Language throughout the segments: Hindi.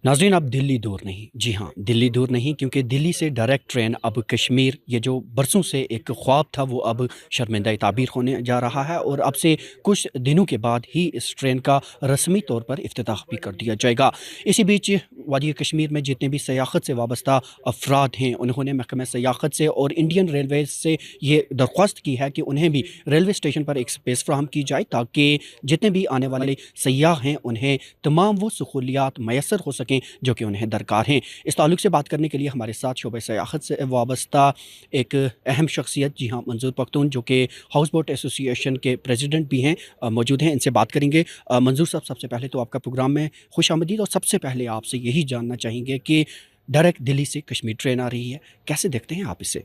नाज़रीन, अब दिल्ली दूर नहीं। जी हाँ, दिल्ली दूर नहीं, क्योंकि दिल्ली से डायरेक्ट ट्रेन अब कश्मीर, ये जो बरसों से एक ख्वाब था, वो अब शर्मिंदा ताबीर होने जा रहा है और अब से कुछ दिनों के बाद ही इस ट्रेन का रस्मी तौर पर इफ्तिताह भी कर दिया जाएगा। इसी बीच वादी कश्मीर में जितने भी सयाहत से वाबस्ता अफराद हैं, उन्होंने महकमा सयाहत से और इंडियन रेलवेज़ से ये दरख्वास्त की है कि उन्हें भी रेलवे स्टेशन पर एक स्पेस फ्राहम की जाए, ताकि जितने भी आने वाले सयाह हैं, उन्हें तमाम वो सहूलियात मैसर हो सकें जो कि उन्हें दरकार हैं। इस ताल्लुक से बात करने के लिए हमारे साथ शोबे सयाहत से वाबस्ता एक अहम शख्सियत, जी हाँ, मंजूर पख्तून, जो कि हाउस बोट एसोसिएशन के प्रेसिडेंट भी हैं, मौजूद हैं। इनसे बात करेंगे। मंजूर साहब, सबसे पहले तो आपका प्रोग्राम में खुश आमदीद, और सबसे पहले आपसे यही जानना चाहेंगे कि डायरेक्ट दिल्ली से कश्मीर ट्रेन आ रही है, कैसे देखते हैं आप इसे?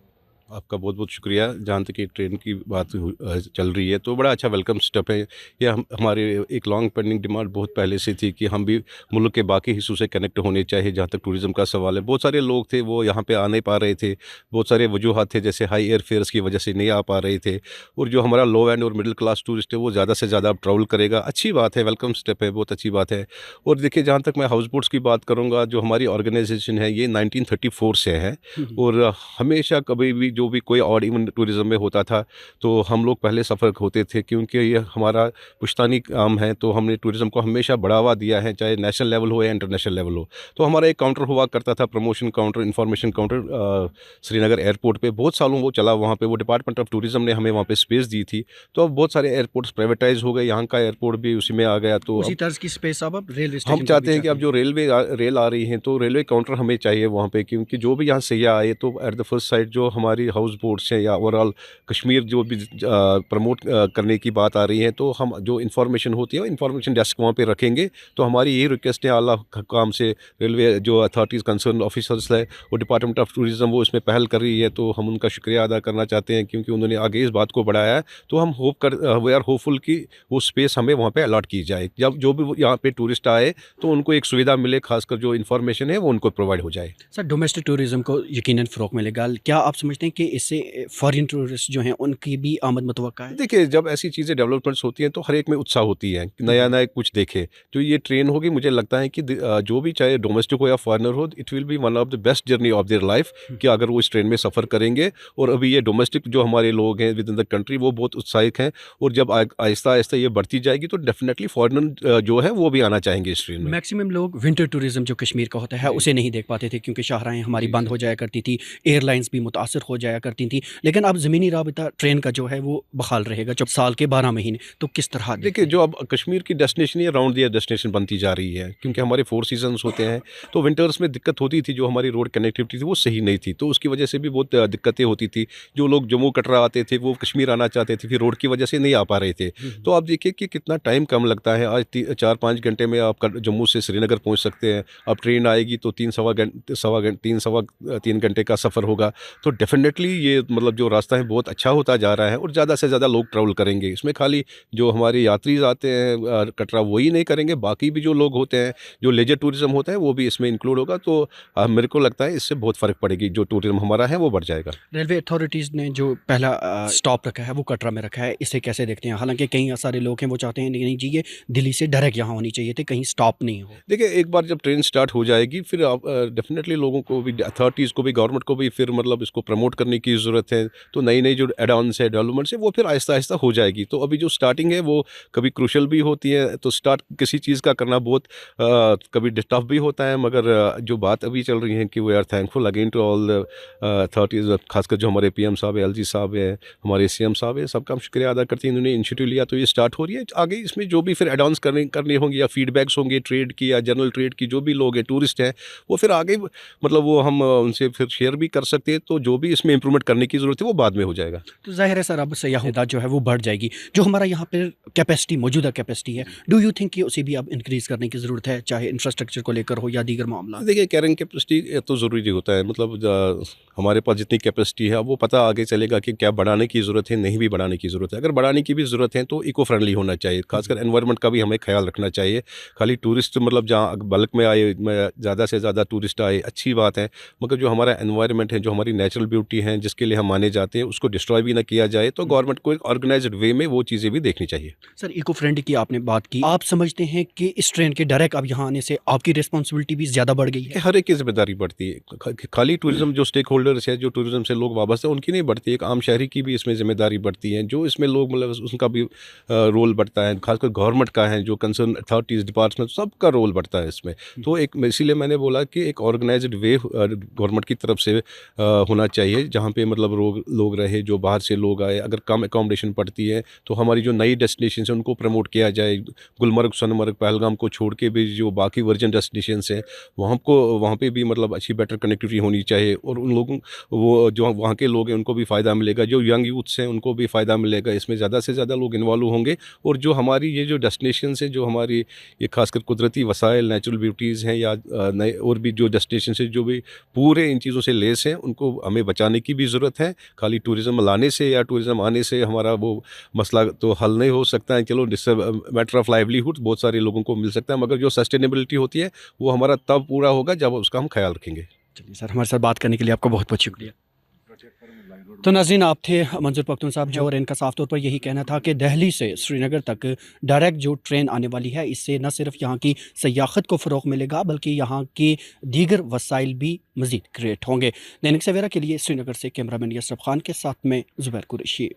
आपका बहुत-बहुत शुक्रिया। जहाँ तक ये ट्रेन की बात चल रही है तो बड़ा अच्छा वेलकम स्टेप है। ये हमारे एक लॉन्ग पेंडिंग डिमांड बहुत पहले से थी कि हम भी मुल्क के बाकी हिस्सों से कनेक्ट होने चाहिए जहाँ तक टूरिज़्म का सवाल है। बहुत सारे लोग थे वो यहाँ पे आ नहीं पा रहे थे। बहुत सारे वजूहात थे, जैसे हाई एयर फेयर्स की वजह से नहीं आ पा रहे थे, और जो हमारा लो एंड और मिडिल क्लास टूरिस्ट है वो ज़्यादा से ज़्यादा अब ट्रैवल करेगा। अच्छी बात है, वेलकम स्टेप है, बहुत अच्छी बात है। और देखिए, जहाँ तक मैं हाउस बोट्स की बात करूँगा, जो हमारी ऑर्गेनाइजेशन है ये 1934 से है। हुँ, हुँ। और हमेशा कभी भी जो भी कोई ऑड इवन टूरिज़्म में होता था, तो हम लोग पहले सफ़र होते थे, क्योंकि ये हमारा पुश्तैनी काम है, तो हमने टूरिज़्म को हमेशा बढ़ावा दिया है, चाहे नेशनल लेवल हो या इंटरनेशनल लेवल हो। तो हमारा एक काउंटर हुआ करता था, promotion counter, information counter, Srinagar airport पे बहुत सालों वो चला। वहाँ पे वो डिपार्टमेंट ऑफ टूरिज़्म ने हमें वहाँ पे स्पेस दी थी। तो अब बहुत सारे एयरपोर्ट्स प्राइवेटाइज़ हो गए, यहाँ का एयरपोर्ट भी उसी में आ गया। तो उसी अब तर्ज की स्पेस अब रेलवे हम स्टेशन पर भी चाहते हैं कि चाहते अब हैं। जो रेल आ रही हैं, तो रेलवे काउंटर हमें चाहिए वहाँ पे, क्योंकि जो भी यहाँ सैयाह आए तो एट द फर्स्ट साइड जो हमारी हाउस बोट्स हैं या ओवरऑल कश्मीर जो भी प्रमोट करने की बात आ रही है, तो हम जो इन्फॉर्मेशन होती है वो इन्फॉर्मेशन डेस्क वहाँ पे रखेंगे। तो हमारी यही रिक्वेस्ट है आला काम से, रेलवे जो अथॉरिटीज़ कंसर्न ऑफिसर्स है, वो डिपार्टमेंट ऑफ टूरिज़्म, वो इसमें पहल कर रही है, तो हम उनका शुक्रिया अदा करना चाहते हैं, क्योंकि उन्होंने आगे इस बात को बढ़ाया है। तो हम वी आर होपफुल कि वो स्पेस हमें वहाँ पे अलॉट की जाए, जब जो भी यहाँ पे टूरिस्ट आए तो उनको एक सुविधा मिले, खासकर जो इन्फॉर्मेशन है वो उनको प्रोवाइड हो जाए। सर, डोमेस्टिक टूरिज़्म को यकीनन फ़रोग़ मिलेगा। क्या आप समझते हैं कि इससे फ़ॉरेन टूरिस्ट जो हैं, उनकी भी आमद मुतवक्का है? देखिए, जब ऐसी चीज़ें डेवलपमेंट्स होती हैं तो हर एक में उत्साह होती है कि हुँ, हुँ। नया-नया कुछ देखे। जो ये ट्रेन होगी, मुझे लगता है कि जो भी चाहे डोमेस्टिक हो या फॉरेनर हो, it will be one of the best journey of their life, हुँ। कि अगर वो इस ट्रेन में सफ़र करेंगे। और अभी ये डोमेस्टिक जो हमारे लोग हैं विद इन द कंट्री, वो बहुत उत्साहित हैं, और जब आहिस्ता-आहिस्ता ये बढ़ती जाएगी तो डेफ़िनेटली फॉरेनर जो है वो भी आना चाहेंगे इस ट्रेन में। मैक्सिमम लोग विंटर टूरिज़्म जो कश्मीर का होता है, जी। उसे नहीं देख पाते थे, क्योंकि शाहराएँ हमारी जी, बंद जी। हो जाया करती थी, एयरलाइंस भी मुतासर हो जाया करती थी। लेकिन अब ज़मीनी राबिता ट्रेन का जो है वो बहाल रहेगा जब साल के 12 महीने, तो किस तरह देखिए, देखते हैं? जो अब कश्मीर की डेस्टिनेशन ये राउंड द ईयर डेस्टिनेशन बनती जा रही है, क्योंकि हमारे 4 सीज़न्स होते हैं। तो विंटर्स में दिक्कत होती थी, जो हमारी रोड कनेक्टिविटी थी वो सही नहीं थी, तो उसकी वजह से भी बहुत दिक्कतें होती थी। जो लोग जम्मू कटरा आते थे वो कश्मीर आना चाहते थे, फिर रोड की वजह से नहीं आ पा रहे थे। हुँ, हुँ। तो आप देखिए कि कितना टाइम कम लगता है। आज 4-5 घंटे में आप जम्मू से श्रीनगर पहुँच सकते हैं। अब ट्रेन आएगी तो 3 घंटे का सफ़र होगा। तो डेफ़िनेटली ये मतलब जो रास्ता है बहुत अच्छा होता जा रहा है, और ज़्यादा से ज़्यादा लोग ट्रैवल करेंगे। इसमें खाली जो हमारे यात्रीज़ आते हैं कटरा, वही नहीं करेंगे, बाकी भी जो लोग होते हैं, जो लेजर टूरिज़्म होता है वो भी इसमें इंक्लूड होगा। तो मेरे को लगता है इससे बहुत फ़र्क पड़ेगी, जो टूरिज़्म हमारा है वो बढ़ जाएगा। रेलवे अथॉरिटीज़ ने जो पहला स्टॉप रखा है वो कटरा में रखा है, इसे कैसे देखते हैं? हालाँकि कई सारे लोग हैं वो चाहते हैं नहीं, नहीं जी, ये दिल्ली से डायरेक्ट यहाँ होनी चाहिए थी, कहीं स्टॉप नहीं हो। देखिए, एक बार जब ट्रेन स्टार्ट हो जाएगी, फिर आप डेफ़िनेटली लोगों को भी, अथॉरिटीज़ को भी, गवर्नमेंट को भी फिर मतलब इसको प्रमोट करने की ज़रूरत है। तो नई-नई जो एड ऑन्स है, डेवलपमेंट्स है, वो फिर आहिस्ता-आहिस्ता हो जाएगी। तो अभी जो स्टार्टिंग है वो कभी क्रूशियल भी होती है, तो स्टार्ट किसी चीज़ का करना बहुत कभी टफ भी होता है, मगर जो बात अभी चल रही है कि we are thankful again to all the authorities, खासकर जो हमारे पीएम साहब है, एलजी साहब है, हमारे सीएम साहब है, सबका हम शुक्रिया अदा करते हैं। इन्होंने इनिशिएटिव लिया तो ये स्टार्ट हो रही है। आगे इसमें जो भी फिर एड ऑन्स करने होंगे, या फीडबैक्स होंगे ट्रेड की या जनरल ट्रेड की, जो भी लोग हैं, टूरिस्ट हैं, वो फिर आगे मतलब वो हम उनसे फिर शेयर भी कर सकते हैं। तो जो भी इसमें इम्प्रूवमेंट करने की ज़रूरत है वो बाद में हो जाएगा। तो ज़ाहिर है सर, अब सयाह तादाद जो है वो बढ़ जाएगी। जो हमारा यहाँ पे कैपेसिटी, मौजूदा कैपेसिटी है, डू यू थिंक कि उसे भी अब इंक्रीज़ करने की ज़रूरत है, चाहे इंफ्रास्ट्रक्चर को लेकर हो या दीगर मामला? देखिए, कैरिंग कैपेसिटी तो ज़रूरी होता है, मतलब हमारे पास जितनी कैपेसिटी है, अब वो पता आगे चलेगा कि क्या बढ़ाने की ज़रूरत है, नहीं भी बढ़ाने की ज़रूरत है। अगर बढ़ाने की भी ज़रूरत है तो इको फ्रेंडली होना चाहिए, खासकर एनवायरनमेंट का भी हमें ख्याल रखना चाहिए। खाली टूरिस्ट मतलब जहाँ बल्क में आए, ज़्यादा से ज़्यादा टूरिस्ट आए, अच्छी बात है, मगर जो हमारा एनवायरनमेंट है, जो हमारी नेचुरल ब्यूटी कनेक्टिविटी हैं जिसके लिए हम माने जाते हैं उसको डिस्ट्रॉय भी ना किया जाए, तो गवर्नमेंट को एक ऑर्गेनाइज्ड वे में वो चीज़ें भी देखनी चाहिए। सर इको फ्रेंडली की आपने बात की, आप समझते हैं कि इस ट्रेन के डायरेक्ट अब यहाँ आने से आपकी रिस्पॉन्सिबिलिटी भी ज़्यादा बढ़ गई कि है? हर एक की जिम्मेदारी बढ़ती है, खाली टूरिज्म जो स्टेक होल्डर्स है, जो टूरिज्म से लोग वाबस्ता है, उनकी नहीं बढ़ती, एक आम शहरी की भी इसमें जिम्मेदारी बढ़ती है, जो इसमें लोग मतलब उनका भी रोल बढ़ता है, खासकर गवर्नमेंट का है, जो कंसर्न अथॉरिटीज़ डिपार्टमेंट सबका रोल बढ़ता है इसमें। तो एक इसीलिए मैंने बोला कि एक ऑर्गेनाइज्ड वे गवर्नमेंट की तरफ से होना चाहिए, जहाँ पे मतलब लोग रहे, जो बाहर से लोग आए, अगर कम अकोमोडेशन पड़ती है तो हमारी जो नई डेस्टिनेशन है उनको प्रमोट किया जाए। गुलमर्ग, सोनमर्ग, पहलगाम को छोड़ के भी जो बाकी वर्जिन डेस्टिनेशंस हैं वहाँ पे भी मतलब अच्छी बेटर कनेक्टिविटी होनी चाहिए, और उन लोगों वो जो वहाँ के लोग हैं उनको भी फ़ायदा मिलेगा, जो यंग यूथ्स हैं उनको भी फ़ायदा मिलेगा, इसमें ज़्यादा से ज़्यादा लोग इन्वॉल्व होंगे। और जो हमारी ये जो डेस्टिनेशंस हैं, जो हमारी ये खासकर कुदरती वसाइल, नेचुरल ब्यूटीज़ हैं, या नए और भी जो डेस्टिनेशंस हैं जो भी पूरे इन चीज़ों से लेस हैं, उनको हमें बचाने की भी ज़रूरत है। खाली टूरिज़्म लाने से या टूरिज़्म आने से हमारा वो मसला तो हल नहीं हो सकता है। चलो मैटर ऑफ लाइवलीहुड बहुत सारे लोगों को मिल सकता है, मगर जो सस्टेनेबिलिटी होती है वो हमारा तब पूरा होगा जब उसका हम ख्याल रखेंगे। चलिए सर, हमारे साथ बात करने के लिए आपका बहुत बहुत शुक्रिया। तो नाज़रीन, आप थे मंजूर पख्तून साहब जो, और इनका साफ तौर पर यही कहना था कि दिल्ली से श्रीनगर तक डायरेक्ट जो ट्रेन आने वाली है, इससे न सिर्फ यहाँ की सयाहत को फ़रोग़ मिलेगा बल्कि यहाँ के दीगर वसाइल भी मज़ीद क्रिएट होंगे। दैनिक सवेरा के लिए श्रीनगर से कैमरामैन यसरफ खान के साथ में ज़ुबैर कुरैशी।